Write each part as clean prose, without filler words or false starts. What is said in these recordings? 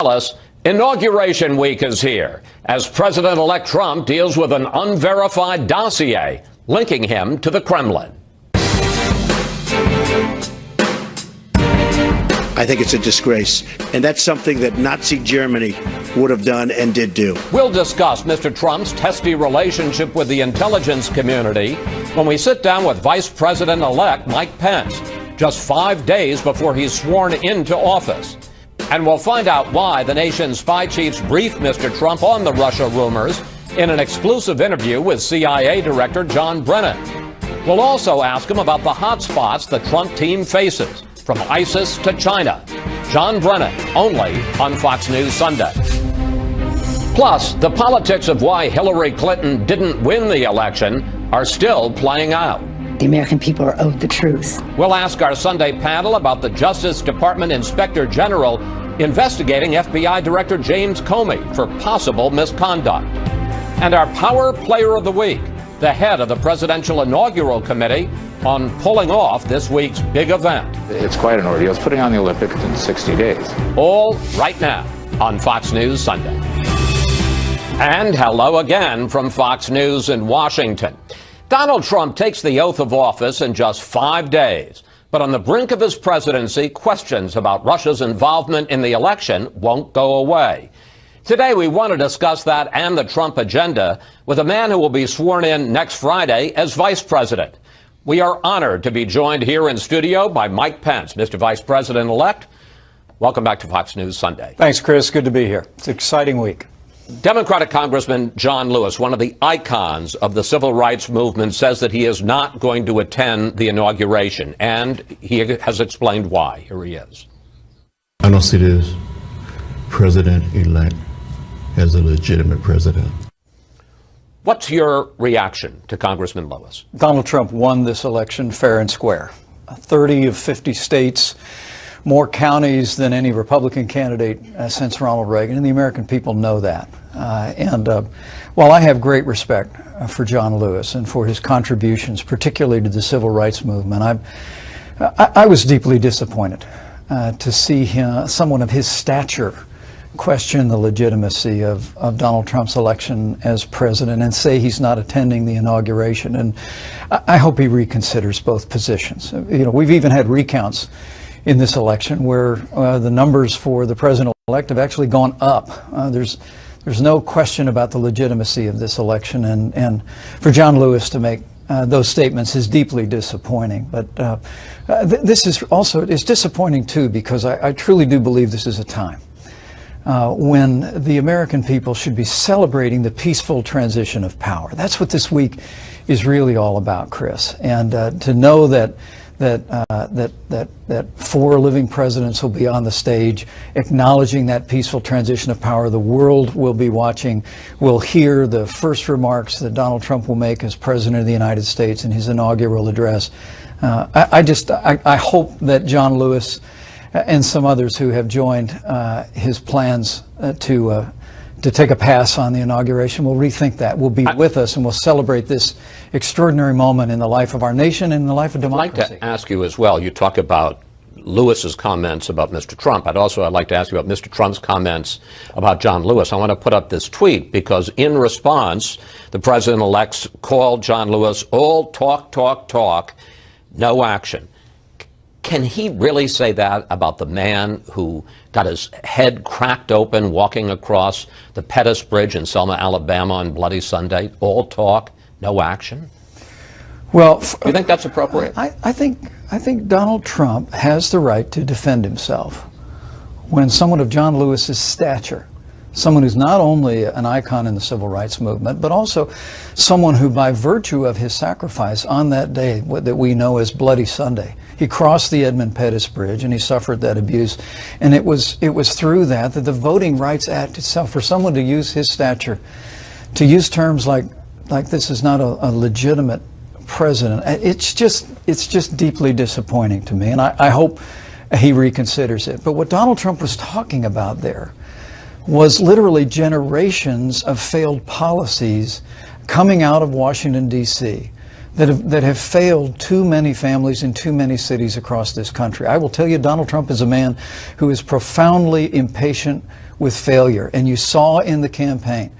Dallas, Inauguration Week is here as President-elect Trump deals with an unverified dossier linking him to the Kremlin. I think it's a disgrace, and that's something that Nazi Germany would have done and did do. We'll discuss Mr. Trump's testy relationship with the intelligence community when we sit down with Vice President-elect Mike Pence, just 5 days before he's sworn into office. And we'll find out why the nation's spy chiefs briefed Mr. Trump on the Russia rumors in an exclusive interview with CIA Director John Brennan. We'll also ask him about the hot spots the Trump team faces, from ISIS to China. John Brennan, only on Fox News Sunday. Plus, the politics of why Hillary Clinton didn't win the election are still playing out. The American people are owed the truth. We'll ask our Sunday panel about the Justice Department Inspector General investigating FBI Director James Comey for possible misconduct. And our Power Player of the Week, the head of the Presidential Inaugural Committee, on pulling off this week's big event. It's quite an ordeal. It's putting on the Olympics in 60 days. All right now on Fox News Sunday. And hello again from Fox News in Washington. Donald Trump takes the oath of office in just 5 days. But on the brink of his presidency, questions about Russia's involvement in the election won't go away. Today, we want to discuss that and the Trump agenda with a man who will be sworn in next Friday as vice president. We are honored to be joined here in studio by Mike Pence, Mr. Vice President-elect. Welcome back to Fox News Sunday. Thanks, Chris. Good to be here. It's an exciting week. Democratic Congressman John Lewis, one of the icons of the civil rights movement, says that he is not going to attend the inauguration, and he has explained why. Here he is. I don't see this president-elect as a legitimate president. What's your reaction to Congressman Lewis? Donald Trump won this election fair and square. 30 of 50 states, more counties than any Republican candidate since Ronald Reagan, and the American people know that. While I have great respect for John Lewis and for his contributions, particularly to the civil rights movement, I was deeply disappointed to see someone of his stature question the legitimacy of Donald Trump's election as president and say he's not attending the inauguration. And I hope he reconsiders both positions. You know, we've even had recounts in this election where the numbers for the president-elect have actually gone up. There's no question about the legitimacy of this election, and for John Lewis to make those statements is deeply disappointing. But this is also is disappointing too, because I truly do believe this is a time when the American people should be celebrating the peaceful transition of power. That's what this week is really all about, Chris. And to know that 4 living presidents will be on the stage acknowledging that peaceful transition of power. The world will be watching, will hear the first remarks that Donald Trump will make as president of the United States in his inaugural address. I hope that John Lewis and some others who have joined his plans to take a pass on the inauguration will rethink that. Will be with us and will celebrate this extraordinary moment in the life of our nation and in the life of democracy. I'd like to ask you as well, you talk about Lewis's comments about Mr. Trump. I'd like to ask you about Mr. Trump's comments about John Lewis. I want to put up this tweet because in response, the president-elect called John Lewis all talk, talk, talk, no action. Can he really say that about the man who got his head cracked open walking across the Pettus Bridge in Selma, Alabama on Bloody Sunday? All talk, no action? Well, do you think that's appropriate? I think Donald Trump has the right to defend himself when someone of John Lewis's stature, someone who's not only an icon in the civil rights movement, but also someone who, by virtue of his sacrifice on that day that we know as Bloody Sunday, he crossed the Edmund Pettus Bridge and he suffered that abuse. And it was through that the Voting Rights Act itself, for someone to use his stature, to use terms like this is not a legitimate president, it's just deeply disappointing to me. And I hope he reconsiders it. But what Donald Trump was talking about there was literally generations of failed policies coming out of Washington, D.C. that have failed too many families in too many cities across this country. I will tell you, Donald Trump is a man who is profoundly impatient with failure, and you saw in the campaign.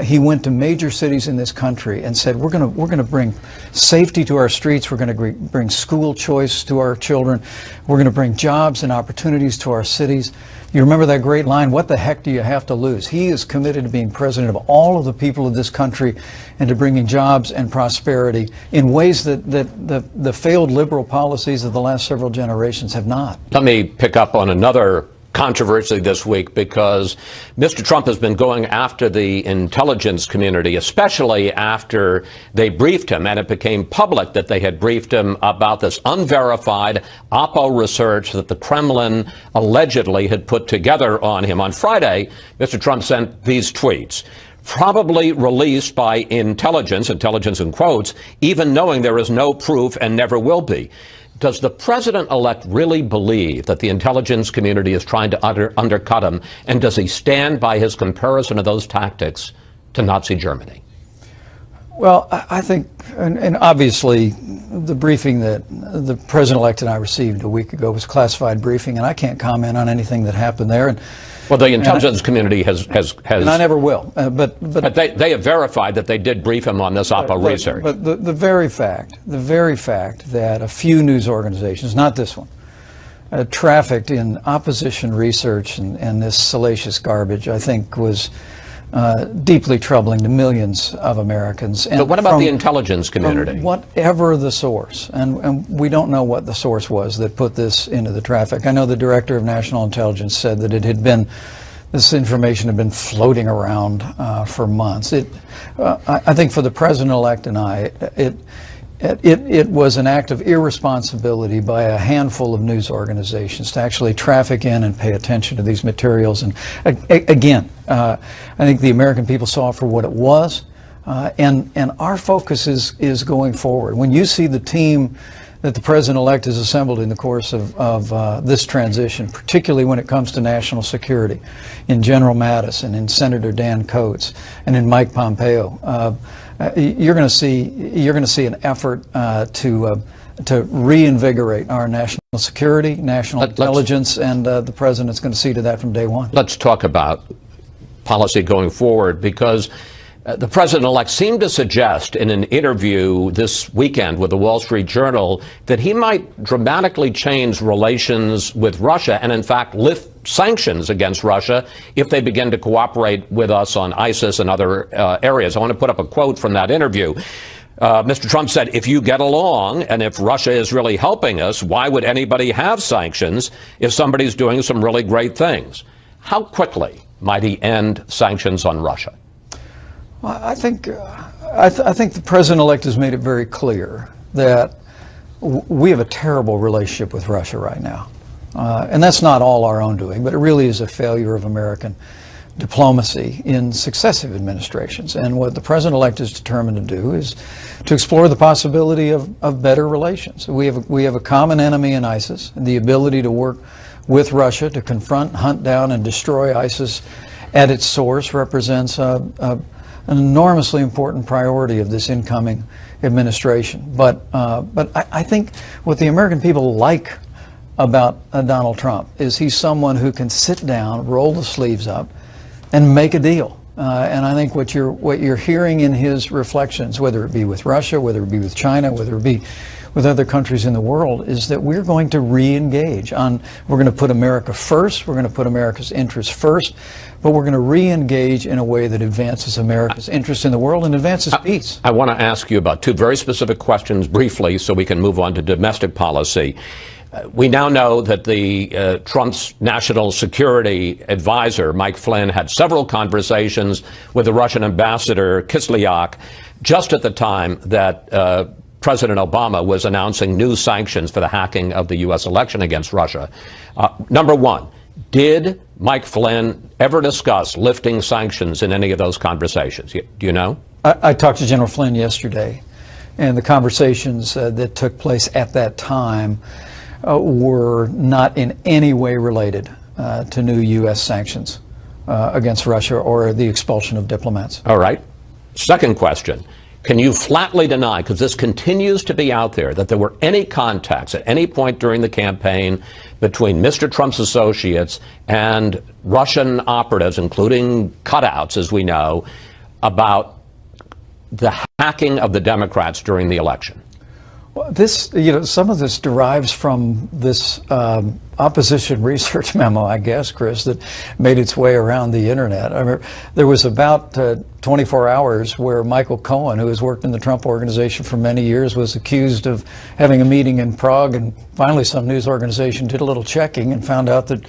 He went to major cities in this country and said, we're going to bring safety to our streets. We're going to bring school choice to our children. We're going to bring jobs and opportunities to our cities. You remember that great line, what the heck do you have to lose? He is committed to being president of all of the people of this country and to bringing jobs and prosperity in ways that the failed liberal policies of the last several generations have not. Let me pick up on another controversy this week, because Mr. Trump has been going after the intelligence community, especially after they briefed him, and it became public that they had briefed him about this unverified Oppo research that the Kremlin allegedly had put together on him. On Friday, Mr. Trump sent these tweets, probably released by intelligence in quotes, even knowing there is no proof and never will be. Does the president-elect really believe that the intelligence community is trying to undercut him? And does he stand by his comparison of those tactics to Nazi Germany? Well, I think, and obviously, the briefing that the president-elect and I received a week ago was a classified briefing, and I can't comment on anything that happened there. And well, the intelligence community has, and I never will. But they have verified that they did brief him on this Oppo research. But the very fact that a few news organizations, not this one, trafficked in opposition research and this salacious garbage, I think was deeply troubling to millions of Americans. And but what about the intelligence community? Whatever the source, and we don't know what the source was that put this into the traffic. I know the Director of National Intelligence said that this information had been floating around for months. I think for the president-elect and I, it was an act of irresponsibility by a handful of news organizations to actually traffic in and pay attention to these materials. And again, I think the American people saw it for what it was, and our focus is going forward. When you see the team that the president-elect has assembled in the course of this transition, particularly when it comes to national security, in General Mattis and in Senator Dan Coats and in Mike Pompeo, you're going to see an effort to reinvigorate our national security, national intelligence, and the president's going to see to that from day one. Let's talk about policy going forward, because the president-elect seemed to suggest in an interview this weekend with the Wall Street Journal that he might dramatically change relations with Russia and, in fact, lift sanctions against Russia if they begin to cooperate with us on ISIS and other areas. I want to put up a quote from that interview. Mr. Trump said, if you get along and if Russia is really helping us, why would anybody have sanctions if somebody's doing some really great things? How quickly might he end sanctions on Russia? Well, I think the president-elect has made it very clear that we have a terrible relationship with Russia right now. And that's not all our own doing, but it really is a failure of American diplomacy in successive administrations. And what the president-elect is determined to do is to explore the possibility of better relations. We have a common enemy in ISIS, and the ability to work with Russia to confront, hunt down, and destroy ISIS at its source represents an enormously important priority of this incoming administration. But I think what the American people like about Donald Trump is he's someone who can sit down, roll the sleeves up, and make a deal. And I think what you're hearing in his reflections, whether it be with Russia, whether it be with China, whether it be with other countries in the world, is that we're going to re-engage on, we're going to put America first, we're going to put America's interests first, but we're going to re-engage in a way that advances America's interests in the world and advances peace. I want to ask you about two very specific questions briefly so we can move on to domestic policy. We now know that the Trump's national security advisor, Mike Flynn, had several conversations with the Russian ambassador, Kislyak, just at the time that President Obama was announcing new sanctions for the hacking of the U.S. election against Russia. Number one, did Mike Flynn ever discuss lifting sanctions in any of those conversations? Do you know? I talked to General Flynn yesterday, and the conversations that took place at that time were not in any way related to new U.S. sanctions against Russia or the expulsion of diplomats. All right. Second question. Can you flatly deny, because this continues to be out there, that there were any contacts at any point during the campaign between Mr. Trump's associates and Russian operatives, including cutouts, as we know, about the hacking of the Democrats during the election? Well, some of this derives from this opposition research memo, I guess, Chris, that made its way around the internet. I remember there was about 24 hours where Michael Cohen, who has worked in the Trump Organization for many years, was accused of having a meeting in Prague, and finally some news organization did a little checking and found out that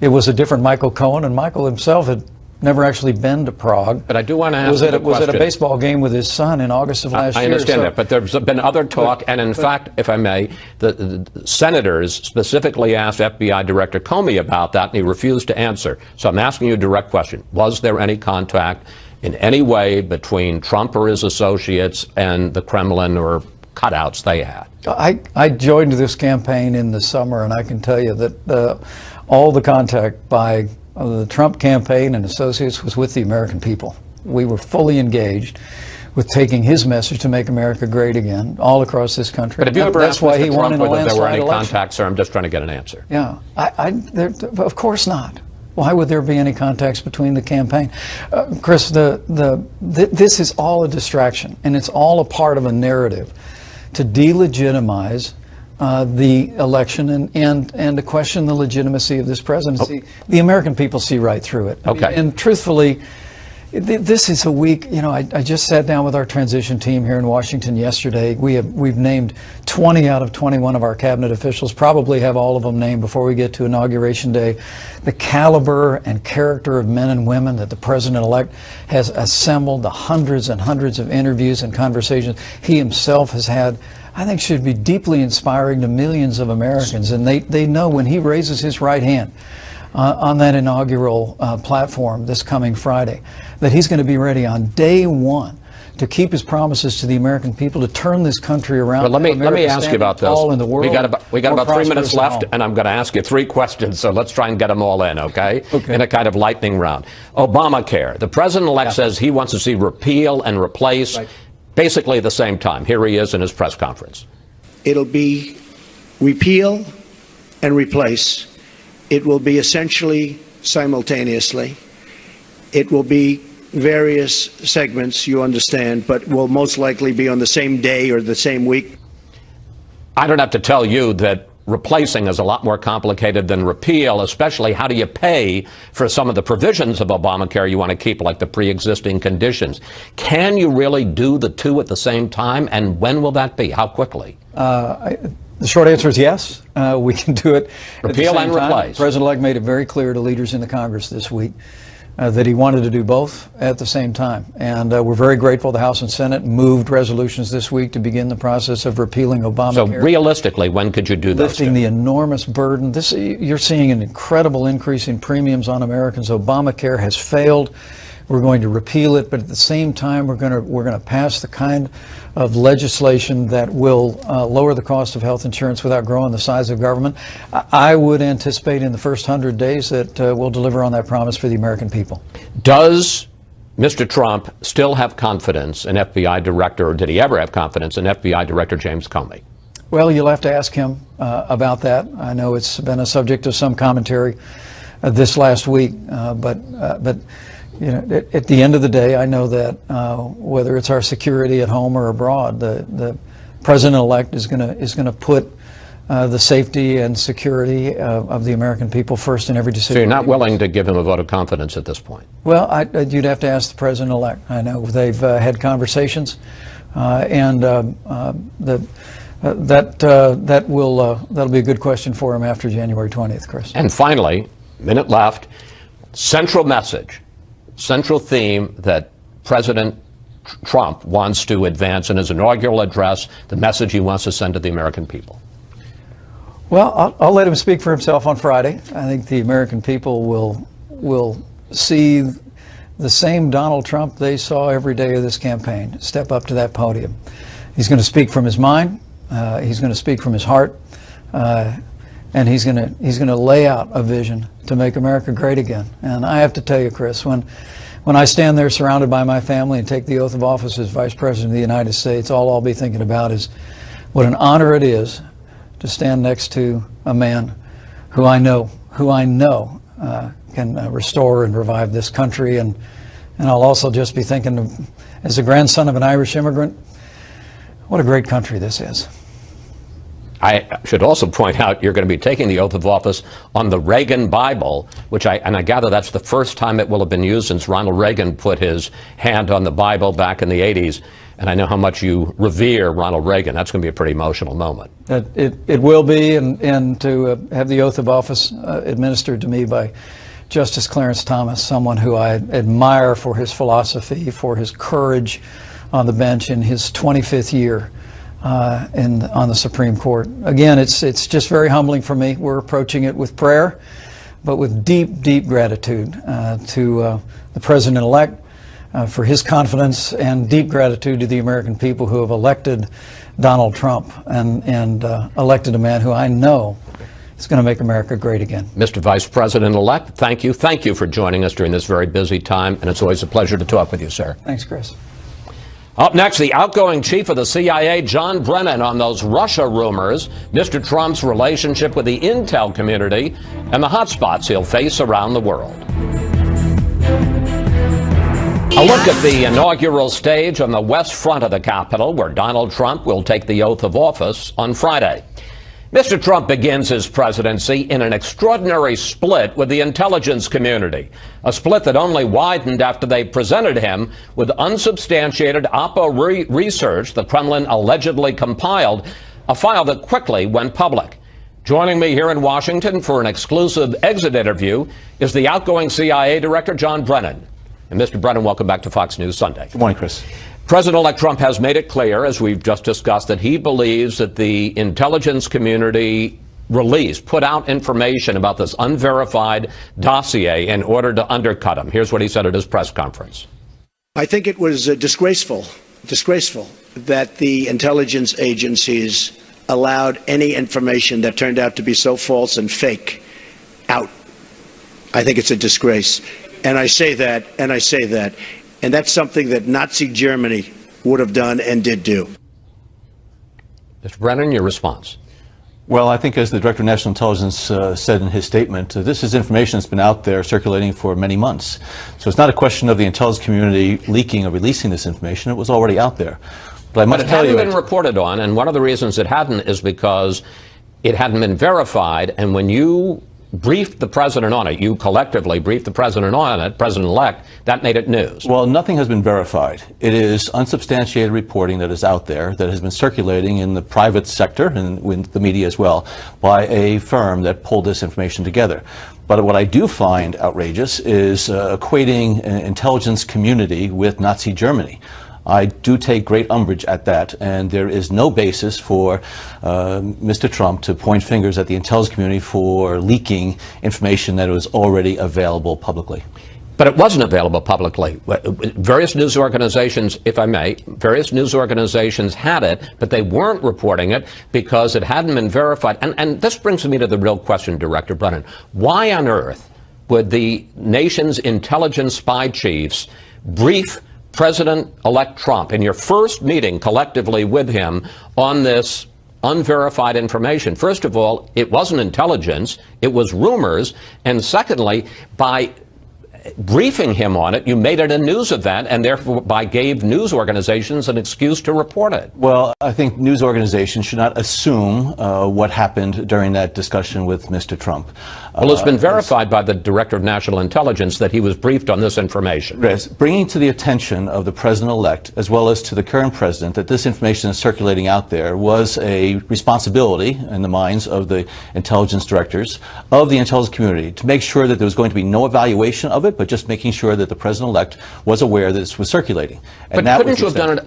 it was a different Michael Cohen, and Michael himself had never actually been to Prague. But I do want to ask was at a baseball game with his son in August of last year. I understand that, but there's been other talk, and in fact, if I may, the senators specifically asked FBI Director Comey about that, and he refused to answer. So I'm asking you a direct question. Was there any contact in any way between Trump or his associates and the Kremlin or cutouts they had? I joined this campaign in the summer, and I can tell you that all the contact by the Trump campaign and associates was with the American people. We were fully engaged with taking his message to make America great again all across this country. But have you ever asked Mr. Trump whether there were any election. contacts, sir? I'm just trying to get an answer. Yeah, of course not. Why would there be any contacts between the campaign? Chris, this is all a distraction, and it's all a part of a narrative to delegitimize the election and to question the legitimacy of this presidency. The American people see right through it. Okay. And truthfully, this is a week, I just sat down with our transition team here in Washington yesterday. We've named 20 out of 21 of our cabinet officials, probably have all of them named before we get to Inauguration Day. The caliber and character of men and women that the president-elect has assembled, the hundreds and hundreds of interviews and conversations he himself has had, I think should be deeply inspiring to millions of Americans. And they know when he raises his right hand on that inaugural platform this coming Friday, that he's going to be ready on day one to keep his promises to the American people, to turn this country around. But let me ask you about this. In the world, we got about 3 minutes left, and I'm going to ask you 3 questions, so let's try and get them all in, okay? In a kind of lightning round. Obamacare. The president-elect says he wants to see repeal and replace basically at the same time. Here he is in his press conference. It'll be repeal and replace. It will be essentially simultaneously. It will be various segments, you understand, but will most likely be on the same day or the same week. I don't have to tell you that replacing is a lot more complicated than repeal, especially how do you pay for some of the provisions of Obamacare you want to keep, like the pre-existing conditions. Can you really do the two at the same time, and when will that be? How quickly? The short answer is yes. We can do it. Repeal and replace. The president-elect made it very clear to leaders in the Congress this week that he wanted to do both at the same time. And we're very grateful the House and Senate moved resolutions this week to begin the process of repealing Obamacare. So realistically, when could you do those? Lifting the enormous burden. You're seeing an incredible increase in premiums on Americans. Obamacare has failed. We're going to repeal it, but at the same time, we're going to pass the kind of legislation that will lower the cost of health insurance without growing the size of government. I would anticipate in the first 100 days that we'll deliver on that promise for the American people. Does Mr. Trump still have confidence in FBI Director, or did he ever have confidence in FBI Director James Comey? Well, you'll have to ask him about that. I know it's been a subject of some commentary this last week, but at the end of the day, I know that whether it's our security at home or abroad, the president-elect is going to put the safety and security of the American people first in every decision. So you're not willing to give him a vote of confidence at this point? Well, you'd have to ask the president-elect. I know they've had conversations, and that'll be a good question for him after January 20th, Chris. And finally, minute left, central message. Central theme that President Trump wants to advance in his inaugural address, the message he wants to send to the American people? Well, I'll let him speak for himself on Friday. I think the American people will see the same Donald Trump they saw every day of this campaign step up to that podium. He's going to speak from his mind. He's going to speak from his heart. And he's going to lay out a vision to make America great again. And I have to tell you, Chris, when when I stand there surrounded by my family and take the oath of office as Vice President of the United States, all I'll be thinking about is what an honor it is to stand next to a man who I know can restore and revive this country. And I'll also just be thinking of, as a grandson of an Irish immigrant, what a great country this is. I should also point out you're going to be taking the oath of office on the Reagan Bible, which I gather that's the first time it will have been used since Ronald Reagan put his hand on the Bible back in the 80s. And I know how much you revere Ronald Reagan. That's going to be a pretty emotional moment. It will be, and to have the oath of office administered to me by Justice Clarence Thomas, someone who I admire for his philosophy, for his courage on the bench in his 25th year on the Supreme Court. Again, it's just very humbling for me. We're approaching it with prayer, but with deep, deep gratitude to the President-elect for his confidence, and deep gratitude to the American people who have elected Donald Trump and elected a man who I know is going to make America great again. Mr. Vice President-elect, thank you. Thank you for joining us during this very busy time, and it's always a pleasure to talk with you, sir. Thanks, Chris. Up next, the outgoing chief of the CIA, John Brennan, on those Russia rumors, Mr. Trump's relationship with the intel community, and the hotspots he'll face around the world. A look at the inaugural stage on the west front of the Capitol, where Donald Trump will take the oath of office on Friday. Mr. Trump begins his presidency in an extraordinary split with the intelligence community, a split that only widened after they presented him with unsubstantiated Oppo research the Kremlin allegedly compiled, a file that quickly went public. Joining me here in Washington for an exclusive exit interview is the outgoing CIA Director, John Brennan. And Mr. Brennan, welcome back to Fox News Sunday. Good morning, Chris. President-elect Trump has made it clear, as we've just discussed, that he believes that the intelligence community put out information about this unverified dossier in order to undercut him. Here's what he said at his press conference. I think it was disgraceful that the intelligence agencies allowed any information that turned out to be so false and fake out. I think it's a disgrace. And I say that, and that's something that Nazi Germany would have done and did do. Mr. Brennan, your response. Well, I think as the Director of National Intelligence said in his statement, this is information that's been out there circulating for many months. So it's not a question of the intelligence community leaking or releasing this information. It was already out there. But I must tell you, it hadn't been reported on, and one of the reasons it hadn't is because it hadn't been verified, and when you briefed the president on it, you collectively briefed the president on it, President-elect, that made it news. Well, nothing has been verified. It is unsubstantiated reporting that is out there that has been circulating in the private sector and with the media as well by a firm that pulled this information together. But what I do find outrageous is equating an intelligence community with Nazi Germany. I do take great umbrage at that, and there is no basis for Mr. Trump to point fingers at the intelligence community for leaking information that was already available publicly. But it wasn't available publicly. Various news organizations, if I may, various news organizations had it, but they weren't reporting it because it hadn't been verified. And this brings me to the real question, Director Brennan. Why on earth would the nation's intelligence spy chiefs brief President-elect Trump in your first meeting collectively with him on this unverified information? First of all, it wasn't intelligence, it was rumors. And secondly, by briefing him on it, you made it a news event and therefore gave news organizations an excuse to report it. Well, I think news organizations should not assume what happened during that discussion with Mr. Trump. Well, it's been verified by the Director of National Intelligence that he was briefed on this information. Yes, bringing to the attention of the President-elect as well as to the current President that this information is circulating out there was a responsibility in the minds of the intelligence directors of the intelligence community to make sure that there was going to be no evaluation of it, but just making sure that the President-elect was aware that this was circulating. And but couldn't you have done it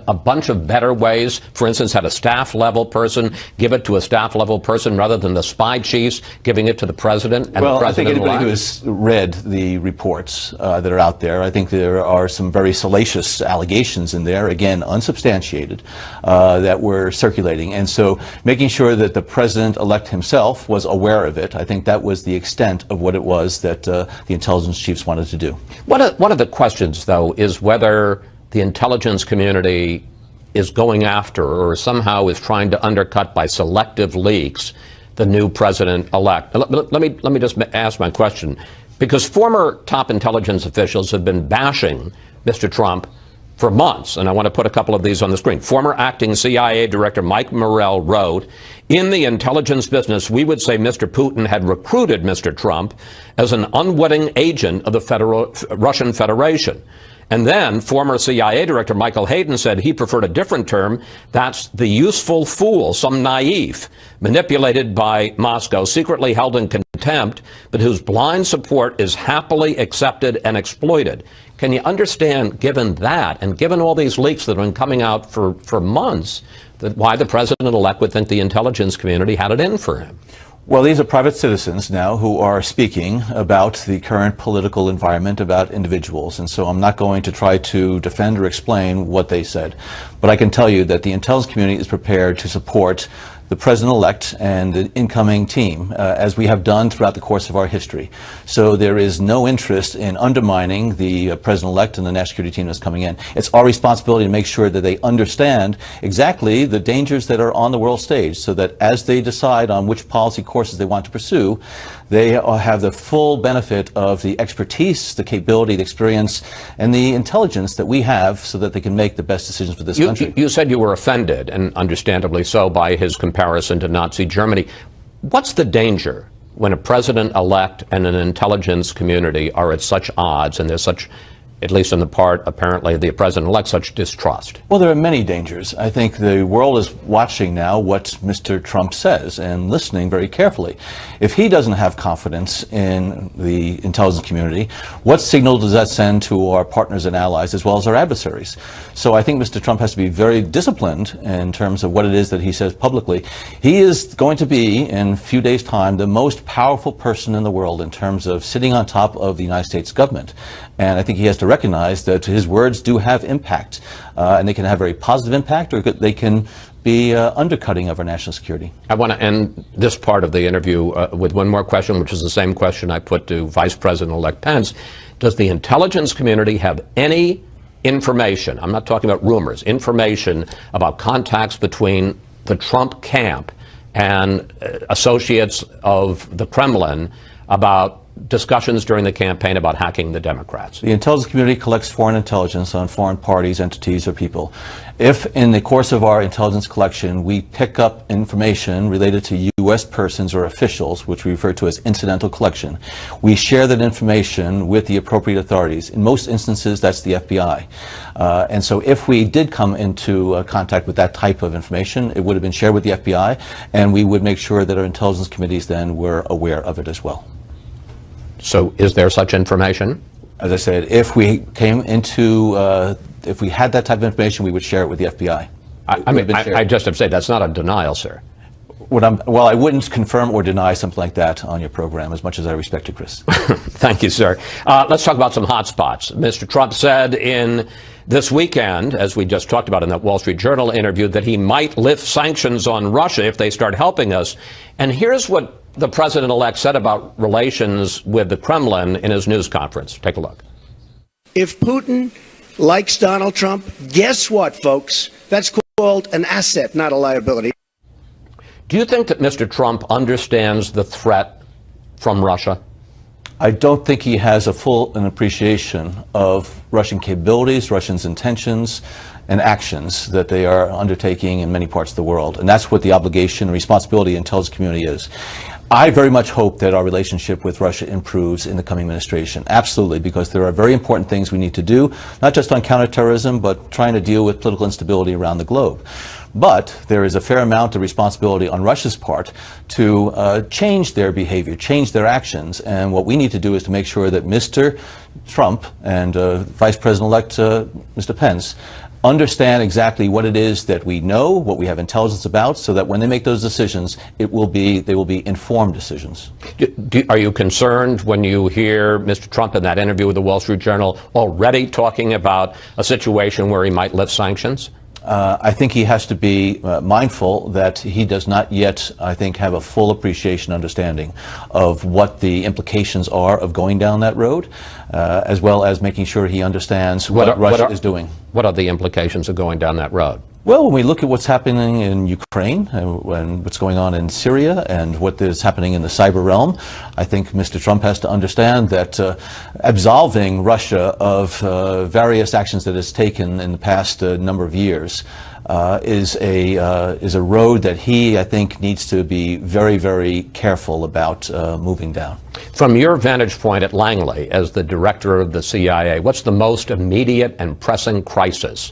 a bunch of better ways? For instance, had a staff-level person give it to a staff-level person rather than the spy chiefs giving it to the President and well, the President. I think anybody who has read the reports that are out there, I think there are some very salacious allegations in there, again, unsubstantiated, that were circulating. And so making sure that the President-elect himself was aware of it, I think that was the extent of what it was that the intelligence chiefs wanted to do. One of the questions, though, is whether the intelligence community is going after or somehow is trying to undercut by selective leaks the new president-elect. Let me just ask my question, because former top intelligence officials have been bashing Mr. Trump for months, and I want to put a couple of these on the screen. Former acting CIA Director Mike Morrell wrote, "In the intelligence business, we would say Mr. Putin had recruited Mr. Trump as an unwitting agent of the Russian Federation." And then former CIA Director Michael Hayden said he preferred a different term. That's the useful fool, some naive, manipulated by Moscow, secretly held in contempt, but whose blind support is happily accepted and exploited. Can you understand, given that, and given all these leaks that have been coming out for months, that why the president-elect would think the intelligence community had it in for him? Well, these are private citizens now who are speaking about the current political environment, about individuals, and so I'm not going to try to defend or explain what they said. But I can tell you that the intelligence community is prepared to support the president-elect and the incoming team, as we have done throughout the course of our history. So there is no interest in undermining the president-elect and the national security team that's coming in. It's our responsibility to make sure that they understand exactly the dangers that are on the world stage, so that as they decide on which policy courses they want to pursue, they have the full benefit of the expertise, the capability, the experience, and the intelligence that we have, so that they can make the best decisions for this country. You said you were offended, and understandably so, by his comparison to Nazi Germany. What's the danger when a president-elect and an intelligence community are at such odds, and there's such, at least on the part, apparently, of the president-elect, such distrust? Well, there are many dangers. I think the world is watching now what Mr. Trump says and listening very carefully. If he doesn't have confidence in the intelligence community, what signal does that send to our partners and allies as well as our adversaries? So I think Mr. Trump has to be very disciplined in terms of what it is that he says publicly. He is going to be, in a few days' time, the most powerful person in the world in terms of sitting on top of the United States government. And I think he has to recognize that his words do have impact, and they can have very positive impact, or they can be undercutting of our national security. I want to end this part of the interview with one more question, which is the same question I put to Vice President-elect Pence. Does the intelligence community have any information, I'm not talking about rumors, information about contacts between the Trump camp and associates of the Kremlin about discussions during the campaign about hacking the Democrats? The intelligence community collects foreign intelligence on foreign parties, entities, or people. If in the course of our intelligence collection we pick up information related to U.S. persons or officials, which we refer to as incidental collection, we share that information with the appropriate authorities. In most instances, that's the FBI. And so if we did come into contact with that type of information, it would have been shared with the FBI, and we would make sure that our intelligence committees then were aware of it as well. So is there such information? As I said, if we came into, if we had that type of information, we would share it with the FBI. I just have to say, that's not a denial, sir. Well, I wouldn't confirm or deny something like that on your program, as much as I respect you, Chris. Thank you, sir. Let's talk about some hot spots. Mr. Trump said in this weekend, as we just talked about in that Wall Street Journal interview, that he might lift sanctions on Russia if they start helping us. And here's what the president-elect said about relations with the Kremlin in his news conference. Take a look. If Putin likes Donald Trump, guess what, folks? That's called an asset, not a liability. Do you think that Mr. Trump understands the threat from Russia? I don't think he has a full appreciation of Russian capabilities, Russians' intentions, and actions that they are undertaking in many parts of the world. And that's what the obligation and responsibility of the intelligence community is. I very much hope that our relationship with Russia improves in the coming administration. Absolutely, because there are very important things we need to do, not just on counterterrorism, but trying to deal with political instability around the globe. But there is a fair amount of responsibility on Russia's part to change their behavior, change their actions. And what we need to do is to make sure that Mr. Trump and Vice President-elect Mr. Pence understand exactly what it is that we know, what we have intelligence about, so that when they make those decisions, they will be informed decisions. Are you concerned when you hear Mr. Trump in that interview with the Wall Street Journal already talking about a situation where he might lift sanctions? I think he has to be mindful that he does not yet, I think, have a full appreciation, understanding of what the implications are of going down that road, as well as making sure he understands what Russia is doing. What are the implications of going down that road? Well, when we look at what's happening in Ukraine and what's going on in Syria and what is happening in the cyber realm, I think Mr. Trump has to understand that absolving Russia of various actions that it's taken in the past number of years is a road that he, I think, needs to be very, very careful about moving down. From your vantage point at Langley, as the director of the CIA, what's the most immediate and pressing crisis,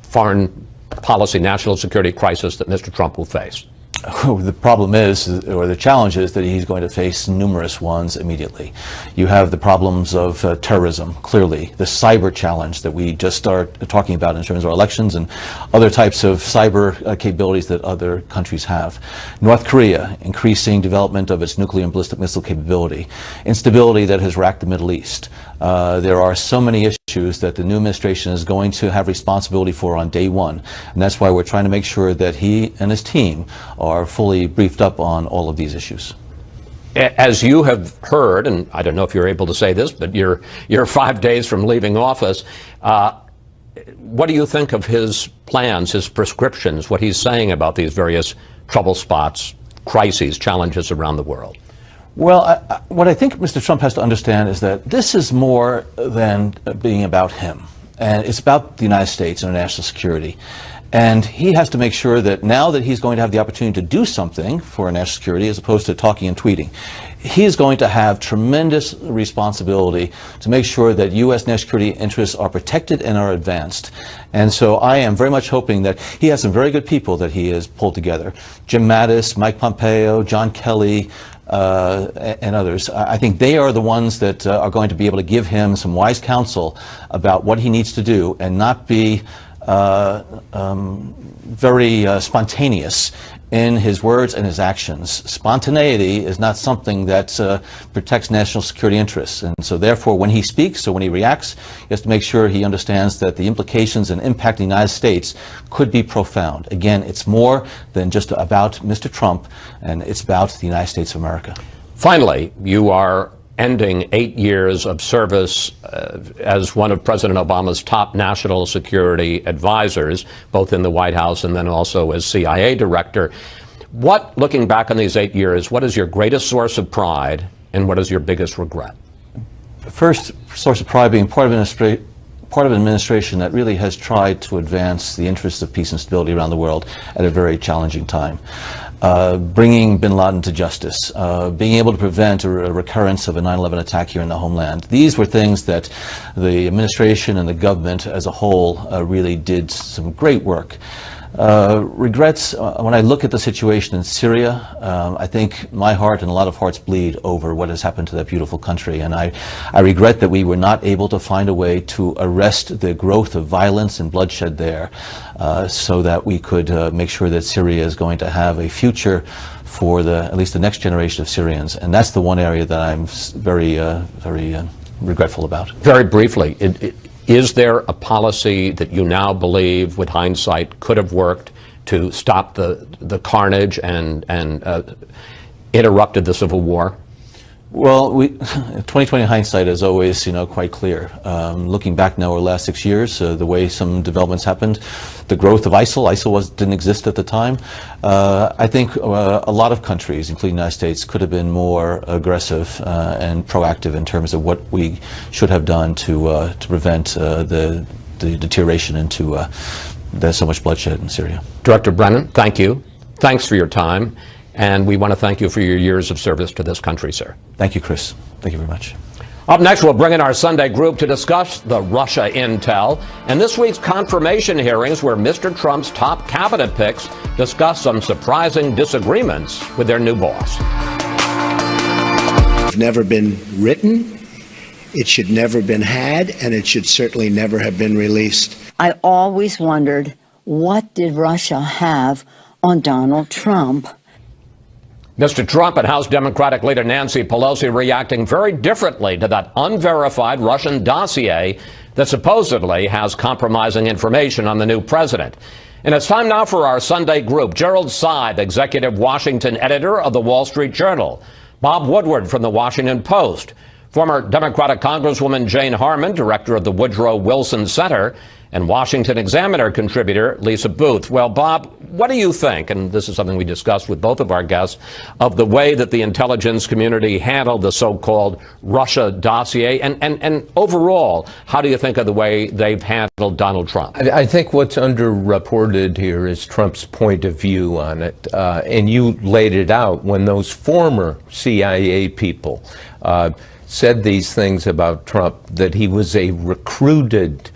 foreign policy, national security crisis, that Mr. Trump will face? The problem is, or the challenge is, that he's going to face numerous ones immediately. You have the problems of terrorism, clearly, the cyber challenge that we just started talking about in terms of our elections and other types of cyber capabilities that other countries have. North Korea, increasing development of its nuclear and ballistic missile capability. Instability that has racked the Middle East. There are so many issues that the new administration is going to have responsibility for on day one, and that's why we're trying to make sure that he and his team are fully briefed up on all of these issues. As you have heard, and I don't know if you're able to say this, but you're 5 days from leaving office, what do you think of his plans, his prescriptions, what he's saying about these various trouble spots, crises, challenges around the world? Well, what I think Mr. Trump has to understand is that this is more than being about him. And it's about the United States and our national security. And he has to make sure that now that he's going to have the opportunity to do something for our national security, as opposed to talking and tweeting, he is going to have tremendous responsibility to make sure that U.S. national security interests are protected and are advanced. And so I am very much hoping that he has some very good people that he has pulled together. Jim Mattis, Mike Pompeo, John Kelly, and others. I think they are the ones that are going to be able to give him some wise counsel about what he needs to do and not be very spontaneous in his words and his actions. Spontaneity is not something that protects national security interests. And so therefore, when he speaks or when he reacts, he has to make sure he understands that the implications and impact in the United States could be profound. Again, it's more than just about Mr. Trump, and it's about the United States of America. Finally, you are ending 8 years of service as one of President Obama's top national security advisors, both in the White House and then also as CIA director. What, looking back on these 8 years, what is your greatest source of pride and what is your biggest regret? The first source of pride being part of an administration that really has tried to advance the interests of peace and stability around the world at a very challenging time. Bringing bin Laden to justice, being able to prevent a recurrence of a 9/11 attack here in the homeland. These were things that the administration and the government as a whole really did some great work. Regrets, when I look at the situation in Syria, I think my heart and a lot of hearts bleed over what has happened to that beautiful country. And I regret that we were not able to find a way to arrest the growth of violence and bloodshed there so that we could make sure that Syria is going to have a future for at least the next generation of Syrians. And that's the one area that I'm very regretful about. Very briefly, is there a policy that you now believe, with hindsight, could have worked to stop the carnage and interrupted the Civil War? Well, 2020 hindsight is always, quite clear. Looking back now over the last 6 years, the way some developments happened, the growth of ISIL didn't exist at the time. I think a lot of countries, including the United States, could have been more aggressive and proactive in terms of what we should have done to prevent the deterioration into there's so much bloodshed in Syria. Director Brennan, thank you. Thanks for your time. And we want to thank you for your years of service to this country, sir. Thank you, Chris. Thank you very much. Up next, we'll bring in our Sunday group to discuss the Russia intel and this week's confirmation hearings where Mr. Trump's top cabinet picks discuss some surprising disagreements with their new boss. It's never been written, it should never have been had, and it should certainly never have been released. I always wondered, what did Russia have on Donald Trump? Mr. Trump and House Democratic leader Nancy Pelosi reacting very differently to that unverified Russian dossier that supposedly has compromising information on the new president. And it's time now for our Sunday group. Gerald Seib, executive Washington editor of the Wall Street Journal. Bob Woodward from the Washington Post. Former Democratic Congresswoman Jane Harman, director of the Woodrow Wilson Center, and Washington Examiner contributor Lisa Booth. Well, Bob, what do you think, and this is something we discussed with both of our guests, of the way that the intelligence community handled the so-called Russia dossier? And overall, how do you think of the way they've handled Donald Trump? I think what's underreported here is Trump's point of view on it. And you laid it out when those former CIA people said these things about Trump, that he was a recruited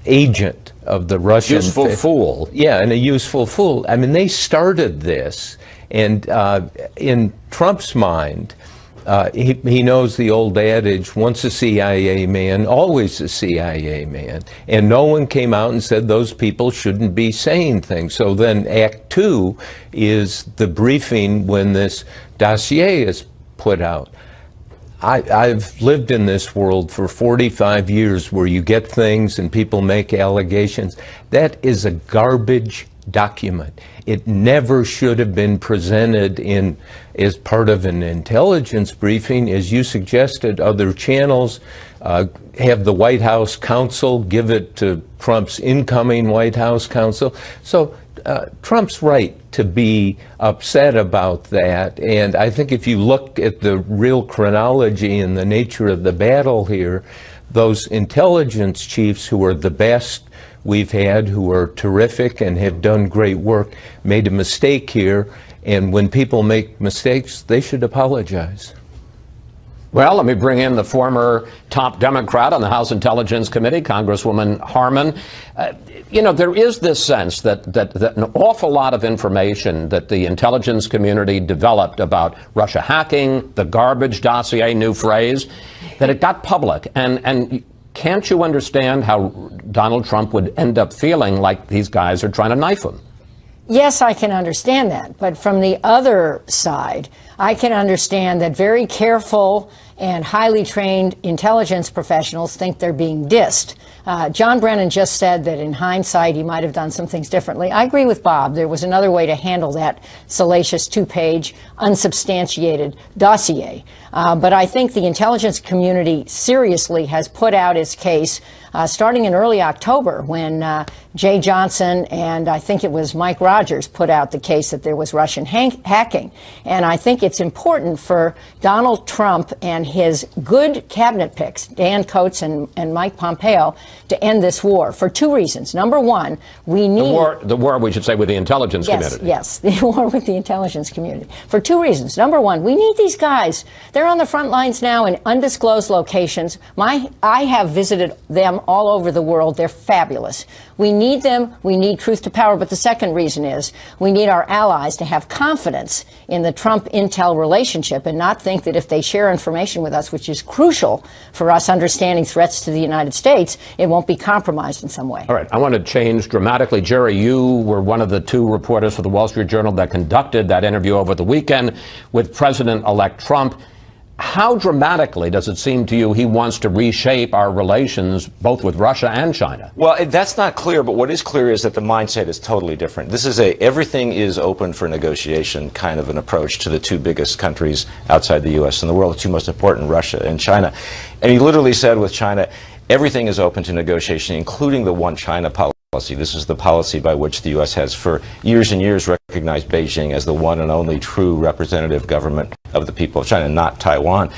agent of the Russian... Useful fool. Yeah, and a useful fool. I mean, they started this, and in Trump's mind, he knows the old adage, once a CIA man, always a CIA man. And no one came out and said those people shouldn't be saying things. So then Act Two is the briefing when this dossier is put out. I've lived in this world for 45 years where you get things and people make allegations. That is a garbage document. It never should have been presented as part of an intelligence briefing. As you suggested, other channels have the White House counsel give it to Trump's incoming White House counsel. So Trump's right to be upset about that, and I think if you look at the real chronology and the nature of the battle here, those intelligence chiefs who are the best we've had, who are terrific and have done great work, made a mistake here, and when people make mistakes, they should apologize. Well, let me bring in the former top Democrat on the House Intelligence Committee, Congresswoman Harman. There is this sense that an awful lot of information that the intelligence community developed about Russia hacking, the garbage dossier, new phrase, that it got public. And can't you understand how Donald Trump would end up feeling like these guys are trying to knife him? Yes, I can understand that. But from the other side, I can understand that very careful and highly trained intelligence professionals think they're being dissed. John Brennan just said that in hindsight, he might have done some things differently. I agree with Bob. There was another way to handle that salacious two-page, unsubstantiated dossier. But I think the intelligence community seriously has put out its case starting in early October when Jay Johnson and I think it was Mike Rogers put out the case that there was Russian hacking. And I think it's important for Donald Trump and his good cabinet picks, Dan Coats and Mike Pompeo, to end this war for two reasons. Number one, we need... The war, we should say, with the intelligence community. Yes, the war with the intelligence community. For two reasons. Number one, we need these guys. They're on the front lines now in undisclosed locations. I have visited them all over the world. They're fabulous. We need them. We need truth to power. But the second reason is we need our allies to have confidence in the Trump-Intel relationship and not think that if they share information with us, which is crucial for us understanding threats to the United States, it won't be compromised in some way. All right. I want to change dramatically. Jerry, you were one of the two reporters for the Wall Street Journal that conducted that interview over the weekend with President-elect Trump. How dramatically does it seem to you he wants to reshape our relations both with Russia and China? Well, that's not clear, but what is clear is that the mindset is totally different. This is everything is open for negotiation kind of an approach to the two biggest countries outside the U.S. in the world, the two most important, Russia and China. And he literally said with China, everything is open to negotiation, including the one China policy. This is the policy by which the U.S. has for years and years recognized Beijing as the one and only true representative government of the people of China, not Taiwan.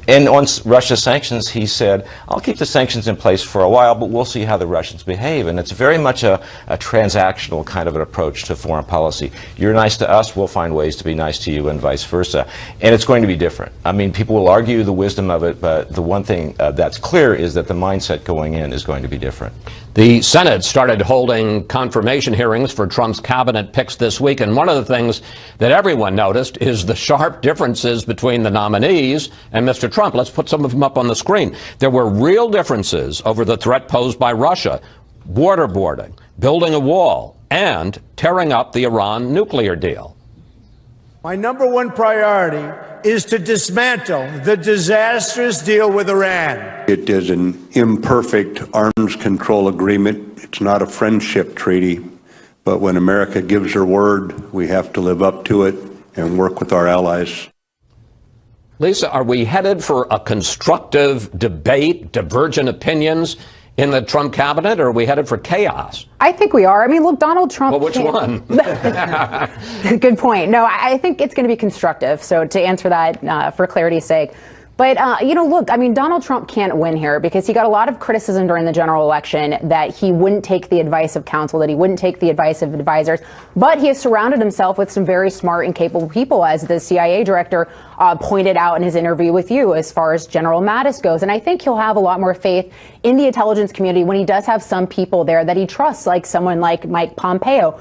And on Russia sanctions, he said, I'll keep the sanctions in place for a while, but we'll see how the Russians behave. And it's very much a transactional kind of an approach to foreign policy. You're nice to us, we'll find ways to be nice to you, and vice versa. And it's going to be different. I mean, people will argue the wisdom of it, but the one thing that's clear is that the mindset going in is going to be different. The Senate started holding confirmation hearings for Trump's cabinet picks this week, and one of the things that everyone noticed is the sharp differences between the nominees and Mr. Trump. Let's put some of them up on the screen. There were real differences over the threat posed by Russia, waterboarding, building a wall, and tearing up the Iran nuclear deal. My number one priority is to dismantle the disastrous deal with Iran. It is an imperfect arms control agreement. It's not a friendship treaty. But when America gives her word, we have to live up to it and work with our allies. Lisa, are we headed for a constructive debate, divergent opinions in the Trump cabinet, or are we headed for chaos? I think we are. I mean, look, Donald Trump. Well, which one? Good point. No, I think it's going to be constructive. So to answer that for clarity's sake. But, look, I mean, Donald Trump can't win here because he got a lot of criticism during the general election that he wouldn't take the advice of counsel, that he wouldn't take the advice of advisors. But he has surrounded himself with some very smart and capable people, as the CIA director pointed out in his interview with you, as far as General Mattis goes. And I think he'll have a lot more faith in the intelligence community when he does have some people there that he trusts, like someone like Mike Pompeo.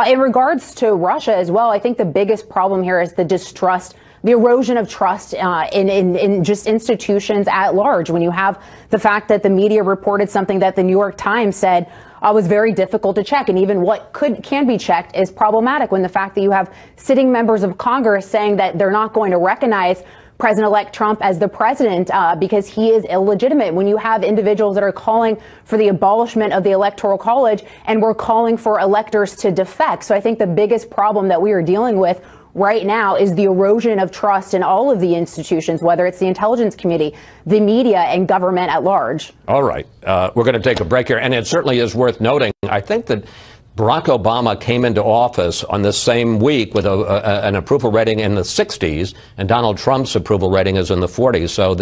In regards to Russia as well, I think the biggest problem here is the distrust, the erosion of trust in just institutions at large. When you have the fact that the media reported something that the New York Times said was very difficult to check, and even what can be checked is problematic, when the fact that you have sitting members of Congress saying that they're not going to recognize President-elect Trump as the president because he is illegitimate, when you have individuals that are calling for the abolishment of the Electoral College and we're calling for electors to defect. So I think the biggest problem that we are dealing with right now is the erosion of trust in all of the institutions, whether it's the intelligence community, the media, and government at large. All right. We're going to take a break here. And it certainly is worth noting, I think that Barack Obama came into office on this same week with an approval rating in the 60s, and Donald Trump's approval rating is in the 40s. So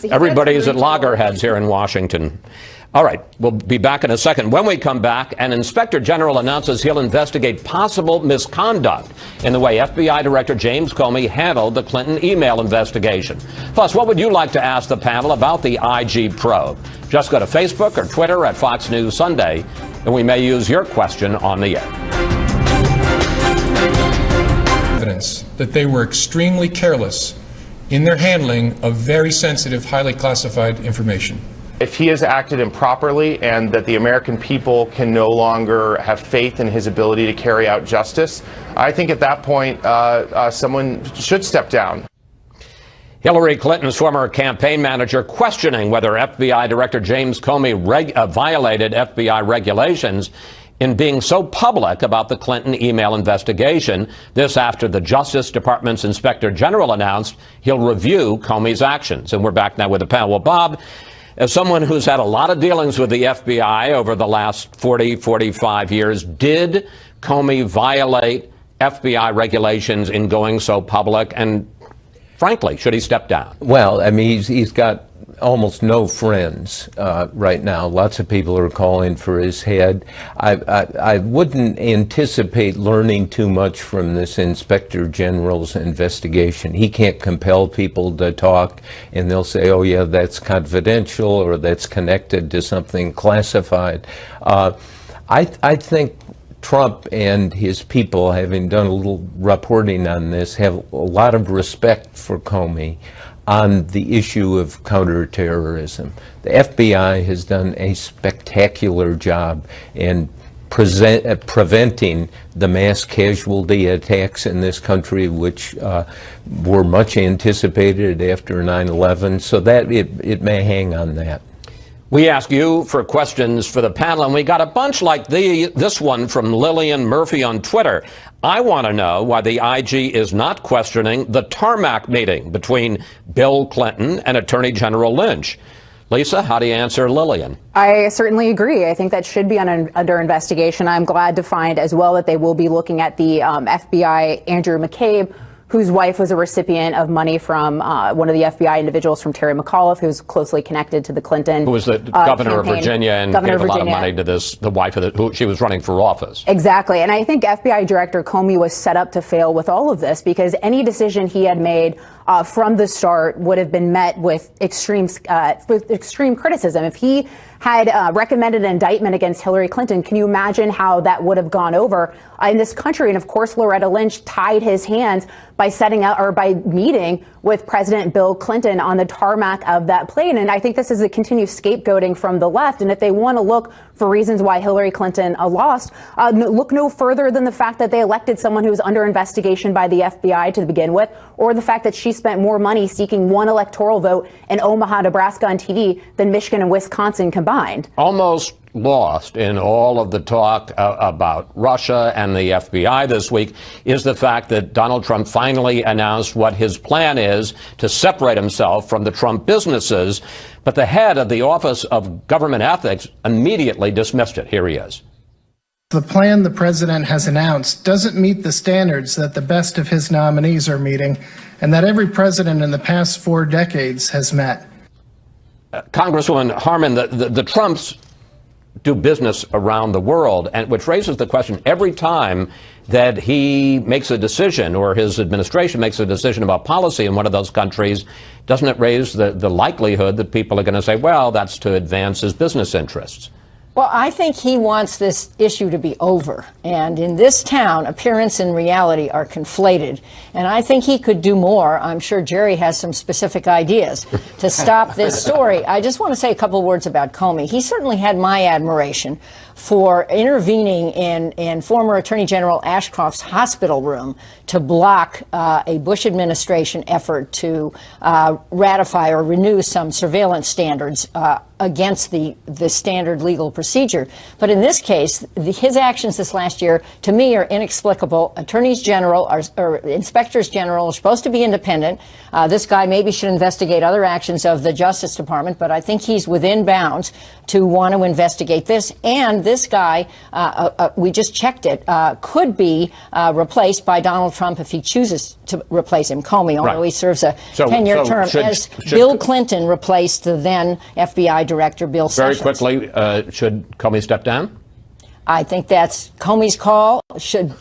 everybody's at loggerheads here in Washington. All right, we'll be back in a second. When we come back, an inspector general announces he'll investigate possible misconduct in the way FBI Director James Comey handled the Clinton email investigation. Plus, what would you like to ask the panel about the IG probe? Just go to Facebook or Twitter at Fox News Sunday, and we may use your question on the air. Evidence that they were extremely careless in their handling of very sensitive, highly classified information. If he has acted improperly and that the American people can no longer have faith in his ability to carry out justice, I think at that point someone should step down. Hillary Clinton's former campaign manager questioning whether FBI Director James Comey violated FBI regulations in being so public about the Clinton email investigation. This after the Justice Department's Inspector General announced he'll review Comey's actions. And we're back now with the panel. Well, Bob, as someone who's had a lot of dealings with the FBI over the last 45 years, did Comey violate FBI regulations in going so public? And frankly, should he step down? Well, I mean, he's got almost no friends right now. Lots of people are calling for his head. I wouldn't anticipate learning too much from this Inspector General's investigation. He can't compel people to talk, and they'll say, oh yeah, that's confidential or that's connected to something classified. I think Trump and his people, having done a little reporting on this, have a lot of respect for Comey on the issue of counterterrorism. The FBI has done a spectacular job in preventing the mass casualty attacks in this country, which were much anticipated after 9/11, so that it may hang on that. We ask you for questions for the panel, and we got a bunch like this one from Lillian Murphy on Twitter. I want to know why the IG is not questioning the tarmac meeting between Bill Clinton and Attorney General Lynch. Lisa, how do you answer Lillian? I certainly agree. I think that should be under investigation. I'm glad to find as well that they will be looking at the FBI Andrew McCabe, whose wife was a recipient of money from one of the FBI individuals from Terry McAuliffe, who's closely connected to the Clinton who was the governor of Virginia and gave a lot of money to the wife of who she was running for office. Exactly. And I think FBI Director Comey was set up to fail with all of this, because any decision he had made from the start would have been met with extreme criticism. If he had recommended an indictment against Hillary Clinton, can you imagine how that would have gone over in this country? And of course, Loretta Lynch tied his hands by by meeting with President Bill Clinton on the tarmac of that plane. And I think this is a continued scapegoating from the left. And if they want to look for reasons why Hillary Clinton lost, look no further than the fact that they elected someone who was under investigation by the FBI to begin with, or the fact that she spent more money seeking one electoral vote in Omaha, Nebraska on TV than Michigan and Wisconsin combined. Almost lost in all of the talk about Russia and the FBI this week is the fact that Donald Trump finally announced what his plan is to separate himself from the Trump businesses. But the head of the Office of Government Ethics immediately dismissed it. Here he is. The plan the president has announced doesn't meet the standards that the best of his nominees are meeting and that every president in the past 4 decades has met. Congresswoman Harman, the Trumps do business around the world, and which raises the question every time that he makes a decision or his administration makes a decision about policy in one of those countries, doesn't it raise the likelihood that people are going to say, well, that's to advance his business interests? Well, I think he wants this issue to be over. And in this town, appearance and reality are conflated. And I think he could do more. I'm sure Jerry has some specific ideas to stop this story. I just want to say a couple words about Comey. He certainly had my admiration for intervening in former Attorney General Ashcroft's hospital room to block a Bush administration effort to ratify or renew some surveillance standards against the standard legal procedure. But in this case, his actions this last year, to me, are inexplicable. Attorneys General or Inspectors General are supposed to be independent. This guy maybe should investigate other actions of the Justice Department, but I think he's within bounds to want to investigate this. And this guy, we just checked it, could be replaced by Donald Trump if he chooses to replace him, Comey, although he serves a 10-year term, as Bill Clinton replaced the then FBI Director Bill Sessions. Very quickly, should Comey step down? I think that's Comey's call.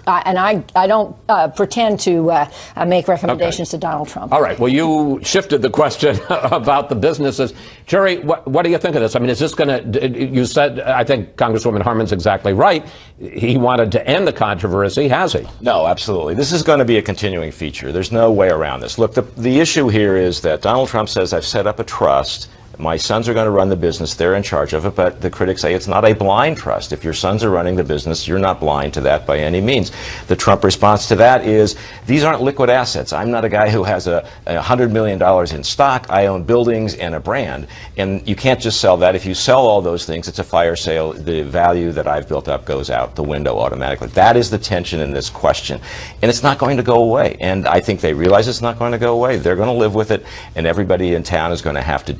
And I don't pretend to make recommendations to Donald Trump. All right. Well, you shifted the question about the businesses. Jerry, what do you think of this? I mean, is this going to, you said, I think Congresswoman Harman's exactly right. He wanted to end the controversy, has he? No, absolutely. This is going to be a continuing feature. There's no way around this. Look, the issue here is that Donald Trump says, I've set up a trust. My sons are going to run the business. They're in charge of it. But the critics say it's not a blind trust. If your sons are running the business, you're not blind to that by any means. The Trump response to that is, these aren't liquid assets. I'm not a guy who has $100 million in stock. I own buildings and a brand. And you can't just sell that. If you sell all those things, it's a fire sale. The value that I've built up goes out the window automatically. That is the tension in this question. And it's not going to go away. And I think they realize it's not going to go away. They're going to live with it. And everybody in town is going to have to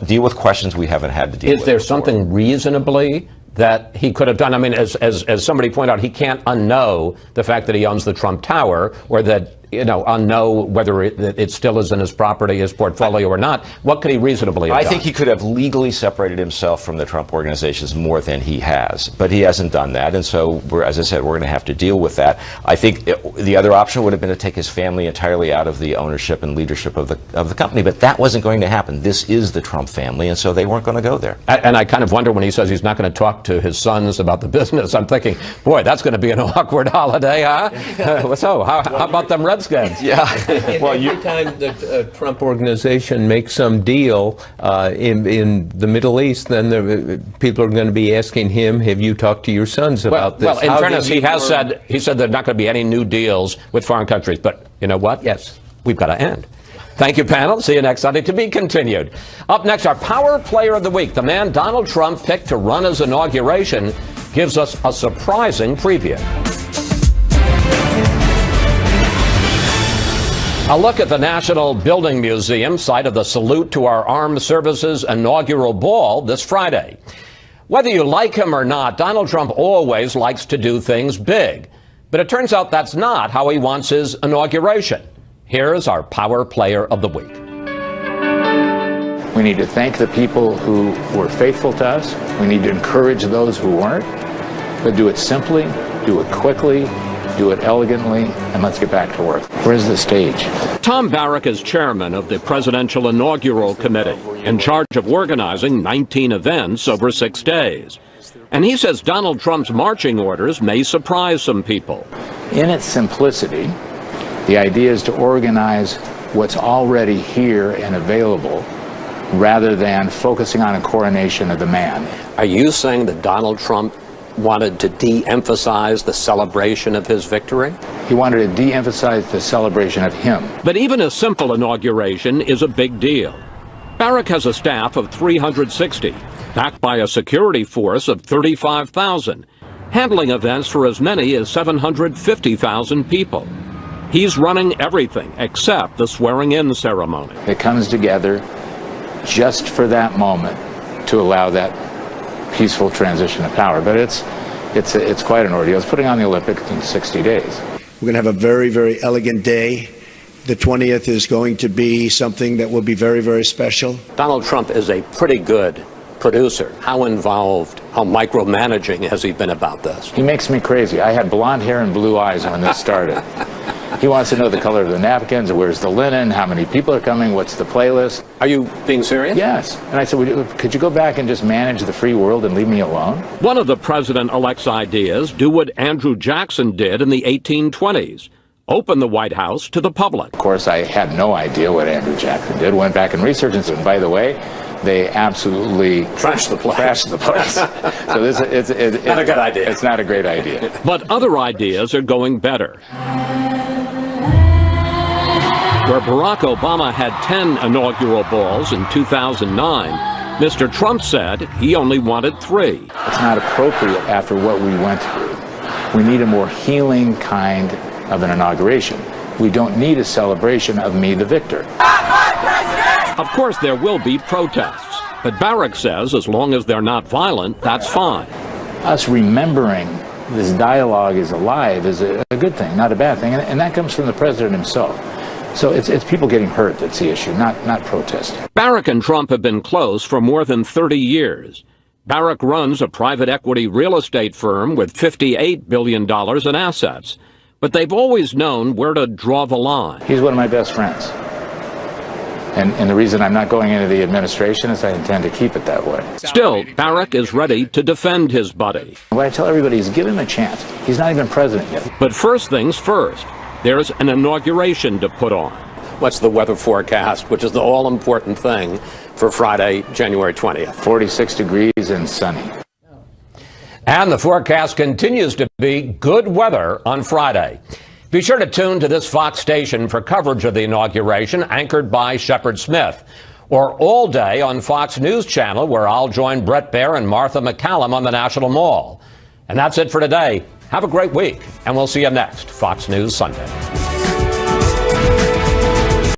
deal with questions we haven't had to deal with. Is there something reasonably that he could have done? I mean, as somebody pointed out, he can't unknow the fact that he owns the Trump Tower, or that, you know, unknow whether it still is in his property, his portfolio or not. What could he reasonably have done? I think he could have legally separated himself from the Trump organizations more than he has, but he hasn't done that, and so, as I said, we're going to have to deal with that. I think the other option would have been to take his family entirely out of the ownership and leadership of the company, but that wasn't going to happen. This is the Trump family, and so they weren't going to go there. And I kind of wonder when he says he's not going to talk to his sons about the business, I'm thinking, boy, that's going to be an awkward holiday, huh? So how about them Redskins? Yeah. Well, every time the Trump organization makes some deal in the Middle East, then people are going to be asking him, have you talked to your sons about this? Well, in fairness, he said there are not going to be any new deals with foreign countries. But you know what? Yes, we've got to end. Thank you, panel. See you next Sunday. To be continued. Up next, our Power Player of the Week. The man Donald Trump picked to run his inauguration gives us a surprising preview. A look at the National Building Museum, site of the Salute to Our Armed Services inaugural ball this Friday. Whether you like him or not, Donald Trump always likes to do things big. But it turns out that's not how he wants his inauguration. Here's our Power Player of the Week. We need to thank the people who were faithful to us. We need to encourage those who weren't. But do it simply, do it quickly, do it elegantly, and let's get back to work. Where's the stage? Tom Barrack is chairman of the Presidential Inaugural Committee, in charge of organizing 19 events over 6 days. And he says Donald Trump's marching orders may surprise some people. In its simplicity, the idea is to organize what's already here and available rather than focusing on a coronation of the man. Are you saying that Donald Trump wanted to de-emphasize the celebration of his victory? He wanted to de-emphasize the celebration of him. But even a simple inauguration is a big deal. Barak has a staff of 360, backed by a security force of 35,000, handling events for as many as 750,000 people. He's running everything except the swearing-in ceremony. It comes together just for that moment to allow that peaceful transition of power. But it's quite an ordeal. It's putting on the Olympics in 60 days. We're going to have a very, very elegant day. The 20th is going to be something that will be very, very special. Donald Trump is a pretty good producer. How involved, how micromanaging has he been about this? He makes me crazy. I had blonde hair and blue eyes when this started. He wants to know the color of the napkins, where's the linen, how many people are coming, what's the playlist. Are you being serious? Yes. And I said, could you go back and just manage the free world and leave me alone? One of the president-elect's ideas, do what Andrew Jackson did in the 1820s. Open the White House to the public. Of course, I had no idea what Andrew Jackson did. Went back and researched and said, by the way, they absolutely trashed the place. So it's not a good idea. It's not a great idea. But other ideas are going better. Where Barack Obama had 10 inaugural balls in 2009, Mr. Trump said he only wanted 3. It's not appropriate after what we went through. We need a more healing kind of an inauguration. We don't need a celebration of me, the victor. Of course, there will be protests, but Barak says as long as they're not violent, that's fine. Us remembering this dialogue is alive is a good thing, not a bad thing, and that comes from the president himself. So it's people getting hurt that's the issue, not protesting. Barak and Trump have been close for more than 30 years. Barak runs a private equity real estate firm with $58 billion in assets. But they've always known where to draw the line. He's one of my best friends. And the reason I'm not going into the administration is I intend to keep it that way. Still, Barak is ready to defend his buddy. What I tell everybody is give him a chance. He's not even president yet. But first things first, there's an inauguration to put on. What's the weather forecast, which is the all-important thing for Friday, January 20th? 46 degrees and sunny. And the forecast continues to be good weather on Friday. Be sure to tune to this Fox station for coverage of the inauguration, anchored by Shepard Smith, or all day on Fox News Channel, where I'll join Bret Baier and Martha MacCallum on the National Mall. And that's it for today. Have a great week, and we'll see you next Fox News Sunday.